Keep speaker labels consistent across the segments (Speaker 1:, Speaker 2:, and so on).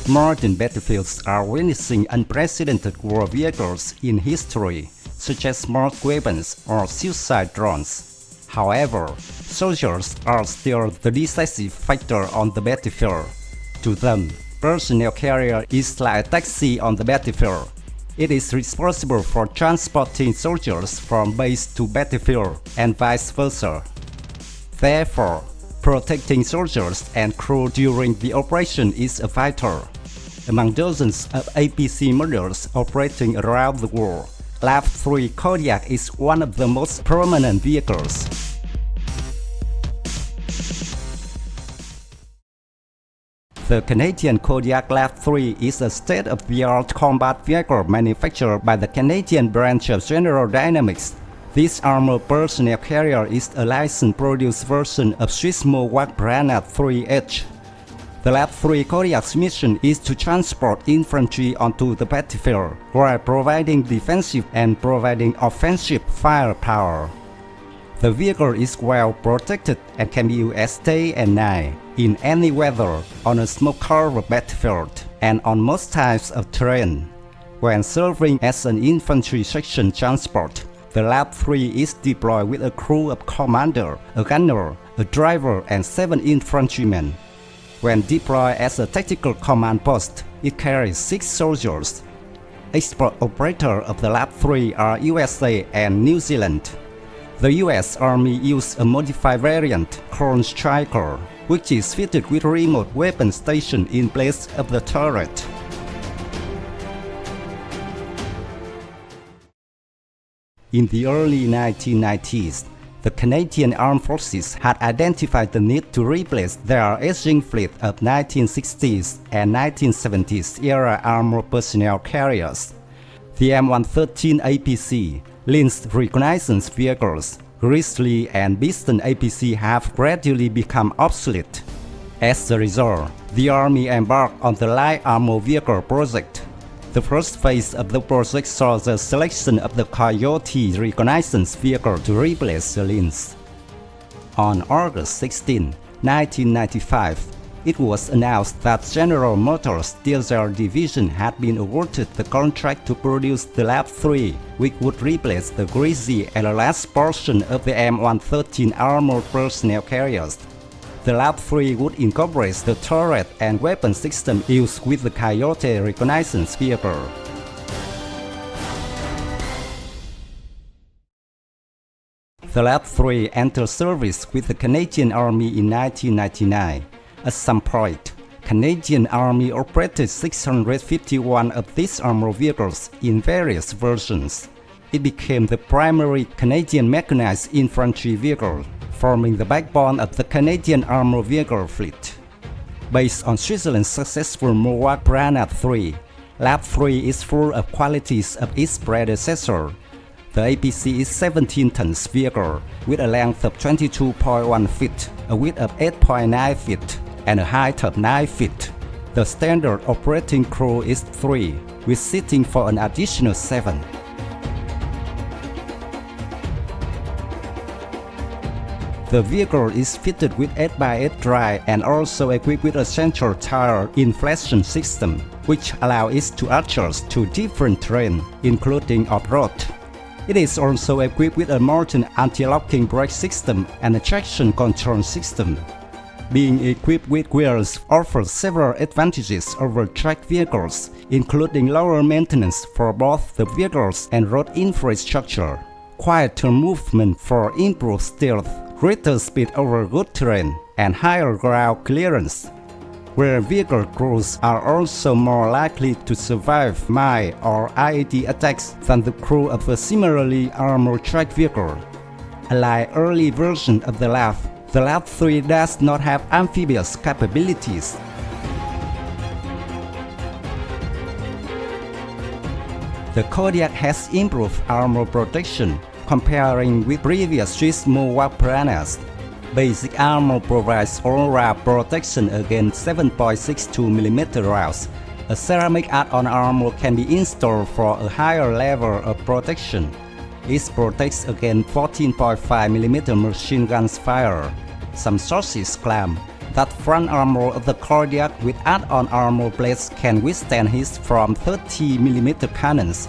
Speaker 1: Modern battlefields are witnessing unprecedented war vehicles in history, such as smart weapons or suicide drones. However, soldiers are still the decisive factor on the battlefield. To them, personnel carrier is like a taxi on the battlefield. It is responsible for transporting soldiers from base to battlefield and vice versa. Therefore, protecting soldiers and crew during the operation is vital. Among dozens of APC models operating around the world, LAV III Kodiak is one of the most prominent vehicles. The Canadian Kodiak LAV III is a state-of-the-art combat vehicle manufactured by the Canadian branch of General Dynamics. This armored personnel carrier is a licensed-produced version of Swiss MOWAG Piranha III. The LAV III Kodiak's mission is to transport infantry onto the battlefield while providing defensive and providing offensive firepower. The vehicle is well protected and can be used as day and night, in any weather, on a smoke-covered battlefield, and on most types of terrain. When serving as an infantry section transport, the LAV III is deployed with a crew of commander, a gunner, a driver, and 7 infantrymen. When deployed as a tactical command post, it carries 6 soldiers. Export operators of the LAV III are USA and New Zealand. The US Army used a modified variant called Striker, which is fitted with a remote weapon station in place of the turret. In the early 1990s, the Canadian Armed Forces had identified the need to replace their aging fleet of 1960s and 1970s era armored personnel carriers. The M113 APC, Lynx reconnaissance vehicles, Grizzly and Bison APC have gradually become obsolete. As a result, the Army embarked on the Light Armor Vehicle project. The first phase of the project saw the selection of the Coyote reconnaissance vehicle to replace the Lynx. On August 16, 1995, it was announced that General Motors Diesel Division had been awarded the contract to produce the LAV III, which would replace the Grizzly and the last portion of the M113 armored personnel carriers. The LAV III would incorporate the turret and weapon system used with the Coyote reconnaissance vehicle. The LAV III entered service with the Canadian Army in 1999. At some point, Canadian Army operated 651 of these armored vehicles in various versions. It became the primary Canadian mechanized infantry vehicle, forming the backbone of the Canadian armored vehicle fleet. Based on Switzerland's successful MOWAG Piranha III, LAV III is full of qualities of its predecessor. The APC is 17 tons vehicle with a length of 22.1 feet, a width of 8.9 feet, and a height of 9 feet. The standard operating crew is 3, with seating for an additional 7. The vehicle is fitted with 8x8 drive and also equipped with a central tire inflation system, which allows it to adjust to different terrain, including off-road. It is also equipped with a modern anti-locking brake system and a traction control system. Being equipped with wheels offers several advantages over track vehicles, including lower maintenance for both the vehicles and road infrastructure, quieter movement for improved stealth, greater speed over good terrain, and higher ground clearance. Where vehicle crews are also more likely to survive mine or IED attacks than the crew of a similarly armored track vehicle. Unlike early versions of the LAV III does not have amphibious capabilities. The Kodiak has improved armor protection comparing with previous Swiss MOWAG Piranhas. Basic armor provides all-round protection against 7.62mm rounds. A ceramic add-on armor can be installed for a higher level of protection. It protects against 14.5mm machine guns fire. Some sources claim that front armor of the Kodiak with add-on armor plates can withstand hits from 30mm cannons.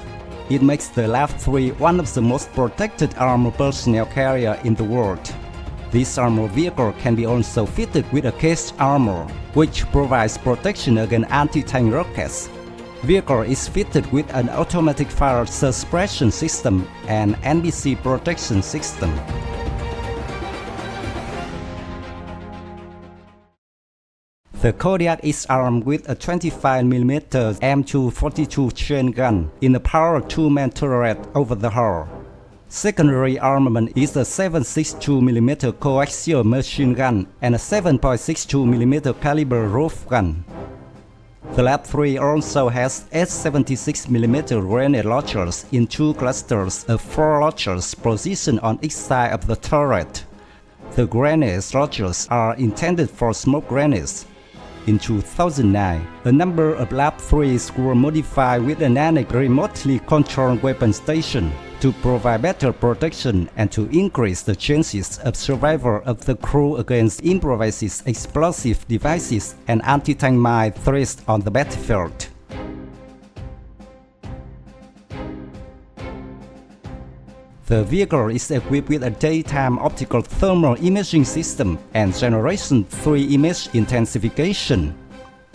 Speaker 1: It makes the LAV III one of the most protected armored personnel carrier in the world. This armored vehicle can be also fitted with a case armor, which provides protection against anti-tank rockets. Vehicle is fitted with an automatic fire suppression system and NBC protection system. The Kodiak is armed with a 25mm M242 chain gun in a power 2-man turret over the hull. Secondary armament is a 7.62mm coaxial machine gun and a 7.62mm caliber roof gun. The LAV III also has 8.76mm grenade launchers in 2 clusters of 4 launchers positioned on each side of the turret. The grenade launchers are intended for smoke grenades. In 2009, a number of LAV IIIs were modified with an annex remotely controlled weapon station to provide better protection and to increase the chances of survival of the crew against improvised explosive devices and anti-tank mine threats on the battlefield. The vehicle is equipped with a daytime optical thermal imaging system and Generation 3 image intensification.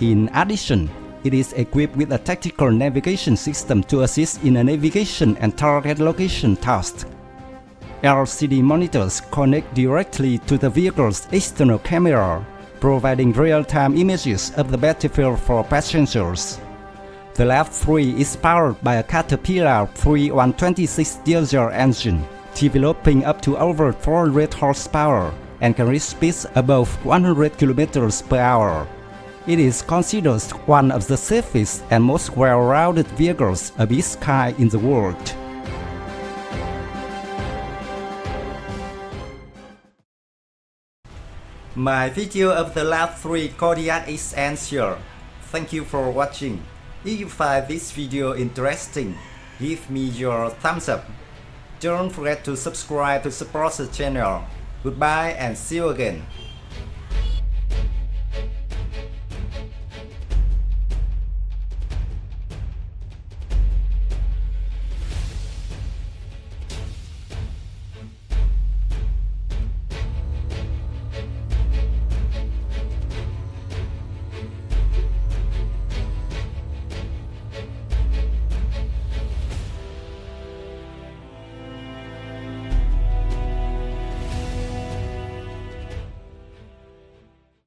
Speaker 1: In addition, it is equipped with a tactical navigation system to assist in a navigation and target location tasks. LCD monitors connect directly to the vehicle's external camera, providing real-time images of the battlefield for passengers. The LAV III is powered by a Caterpillar 126 diesel engine, developing up to over 400 horsepower and can reach speeds above 100 km per hour. It is considered one of the safest and most well-rounded vehicles of its kind in the world. My video of the LAV III Kodiak is answered. Thank you for watching. If you find this video interesting, give me your thumbs up. Don't forget to subscribe to support the channel. Goodbye and see you again.